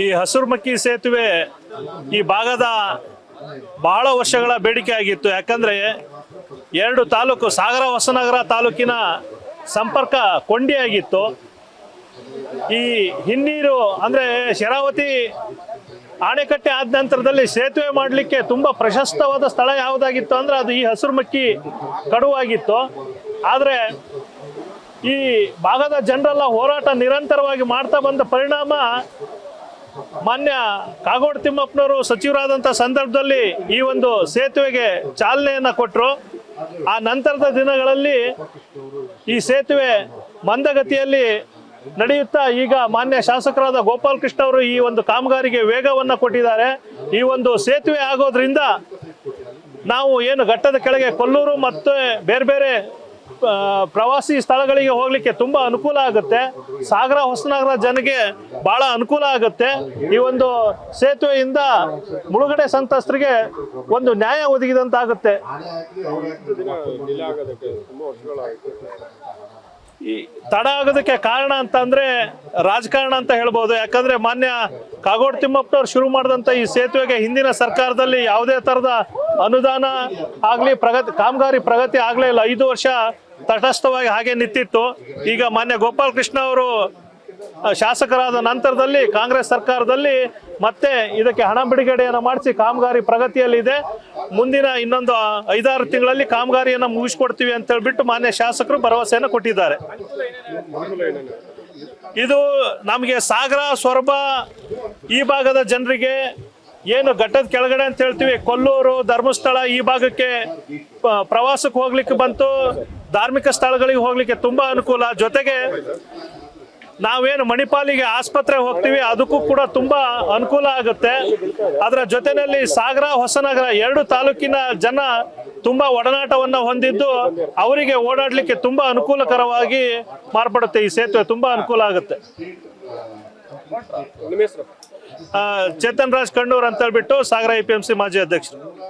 ಈ ಹಸುರುಮಕ್ಕಿ ಸೇತುವೆ ಈ ಭಾಗದ ಬಹಳ ವರ್ಷಗಳ ಬೇಡಿಕೆ ಆಗಿತ್ತು. ಯಾಕಂದ್ರೆ ಎರಡು ತಾಲೂಕು ಸಾಗರ ಹೊಸನಗರ ತಾಲೂಕಿನ ಸಂಪರ್ಕ ಕೊಂಡಿಯಾಗಿತ್ತು. ಈ ಹಿನ್ನೀರು ಅಂದ್ರೆ ಶರಾವತಿ ಅಣೆಕಟ್ಟೆ ಆದ ನಂತರದಲ್ಲಿ ಸೇತುವೆ ಮಾಡಲಿಕ್ಕೆ ತುಂಬಾ ಪ್ರಶಸ್ತವಾದ ಸ್ಥಳ ಯಾವುದಾಗಿತ್ತು ಅಂದ್ರೆ ಅದು ಈ ಹಸುರುಮಕ್ಕಿ ಕಡುವಾಗಿತ್ತು. ಆದರೆ ಈ ಭಾಗದ ಜನರೆಲ್ಲ ಹೋರಾಟ ನಿರಂತರವಾಗಿ ಮಾಡ್ತಾ ಬಂದ ಪರಿಣಾಮ ಮಾನ್ಯ ಕಾಗೋಡು ತಿಮ್ಮಪ್ಪನವರು ಸಚಿವರಾದಂಥ ಸಂದರ್ಭದಲ್ಲಿ ಈ ಒಂದು ಸೇತುವೆಗೆ ಚಾಲನೆಯನ್ನು ಕೊಟ್ಟರು. ಆ ನಂತರದ ದಿನಗಳಲ್ಲಿ ಈ ಸೇತುವೆ ಮಂದಗತಿಯಲ್ಲಿ ನಡೆಯುತ್ತಾ ಈಗ ಮಾನ್ಯ ಶಾಸಕರಾದ ಗೋಪಾಲ್ ಕೃಷ್ಣ ಅವರು ಈ ಒಂದು ಕಾಮಗಾರಿಗೆ ವೇಗವನ್ನು ಕೊಟ್ಟಿದ್ದಾರೆ. ಈ ಒಂದು ಸೇತುವೆ ಆಗೋದ್ರಿಂದ ನಾವು ಏನು ಘಟ್ಟದ ಕೆಳಗೆ ಕೊಲ್ಲೂರು ಮತ್ತು ಬೇರೆ ಬೇರೆ ಪ್ರವಾಸಿ ಸ್ಥಳಗಳಿಗೆ ಹೋಗ್ಲಿಕ್ಕೆ ತುಂಬಾ ಅನುಕೂಲ ಆಗುತ್ತೆ. ಸಾಗರ ಹೊಸನಗರ ಜನಗೆ ಬಹಳ ಅನುಕೂಲ ಆಗುತ್ತೆ. ಈ ಒಂದು ಸೇತುವೆಯಿಂದ ಮುಳುಗಡೆ ಸಂತ್ರಸ್ತರಿಗೆ ಒಂದು ನ್ಯಾಯ ಒದಗಿದಂತಾಗುತ್ತೆ. ಈ ತಡ ಆಗೋದಕ್ಕೆ ಕಾರಣ ಅಂತಂದ್ರೆ ರಾಜಕಾರಣ ಅಂತ ಹೇಳ್ಬೋದು. ಯಾಕಂದ್ರೆ ಮಾನ್ಯ ಕಾಗೋಡು ತಿಮ್ಮಪ್ಪನವ್ರು ಶುರು ಮಾಡಿದಂತ ಈ ಸೇತುವೆಗೆ ಹಿಂದಿನ ಸರ್ಕಾರದಲ್ಲಿ ಯಾವುದೇ ತರದ ಅನುದಾನ ಆಗ್ಲಿ ಕಾಮಗಾರಿ ಪ್ರಗತಿ ಆಗ್ಲೇ ಇಲ್ಲ. 5 ವರ್ಷ ತಟಸ್ಥವಾಗಿ ಹಾಗೆ ನಿಂತಿತ್ತು. ಈಗ ಮಾನ್ಯ ಗೋಪಾಲ್ ಕೃಷ್ಣ ಅವರು ಶಾಸಕರಾದ ನಂತರದಲ್ಲಿ ಕಾಂಗ್ರೆಸ್ ಸರ್ಕಾರದಲ್ಲಿ ಮತ್ತೆ ಇದಕ್ಕೆ ಹಣ ಬಿಡುಗಡೆಯನ್ನು ಮಾಡಿಸಿ ಕಾಮಗಾರಿ ಪ್ರಗತಿಯಲ್ಲಿದೆ. ಮುಂದಿನ ಇನ್ನೊಂದು 5-6 ತಿಂಗಳಲ್ಲಿ ಕಾಮಗಾರಿಯನ್ನು ಮುಗಿಸ್ಕೊಡ್ತೀವಿ ಅಂತ ಹೇಳ್ಬಿಟ್ಟು ಮಾನ್ಯ ಶಾಸಕರು ಭರವಸೆಯನ್ನು ಕೊಟ್ಟಿದ್ದಾರೆ. ಇದು ನಮಗೆ ಸಾಗರ ಸೊರಬ ಈ ಭಾಗದ ಜನರಿಗೆ ಏನು ಘಟ್ಟದ ಕೆಳಗಡೆ ಅಂತ ಹೇಳ್ತೀವಿ, ಕೊಲ್ಲೂರು ಧರ್ಮಸ್ಥಳ ಈ ಭಾಗಕ್ಕೆ ಪ್ರವಾಸಕ್ಕೆ ಹೋಗ್ಲಿಕ್ಕೆ ಬಂತು, ಧಾರ್ಮಿಕ ಸ್ಥಳಗಳಿಗೆ ಹೋಗ್ಲಿಕ್ಕೆ ತುಂಬಾ ಅನುಕೂಲ. ಜೊತೆಗೆ ನಾವೇನು ಮಣಿಪಾಲಿಗೆ ಆಸ್ಪತ್ರೆ ಹೋಗ್ತೀವಿ ಅದಕ್ಕೂ ಕೂಡ ತುಂಬಾ ಅನುಕೂಲ ಆಗುತ್ತೆ. ಅದರ ಜೊತೆಯಲ್ಲಿ ಸಾಗರ ಹೊಸನಗರ 2 ತಾಲೂಕಿನ ಜನ ತುಂಬಾ ಒಡನಾಟವನ್ನ ಹೊಂದಿದ್ದು ಅವರಿಗೆ ಓಡಾಡ್ಲಿಕ್ಕೆ ತುಂಬಾ ಅನುಕೂಲಕರವಾಗಿ ಮಾರ್ಪಡುತ್ತೆ. ಈ ಸೇತುವೆ ತುಂಬಾ ಅನುಕೂಲ ಆಗುತ್ತೆ. ಚೇತನ್ ರಾಜ್ ಕಣ್ಣೂರ್ ಅಂತ ಹೇಳ್ಬಿಟ್ಟು ಸಾಗರ APMC ಮಾಜಿ ಅಧ್ಯಕ್ಷರು.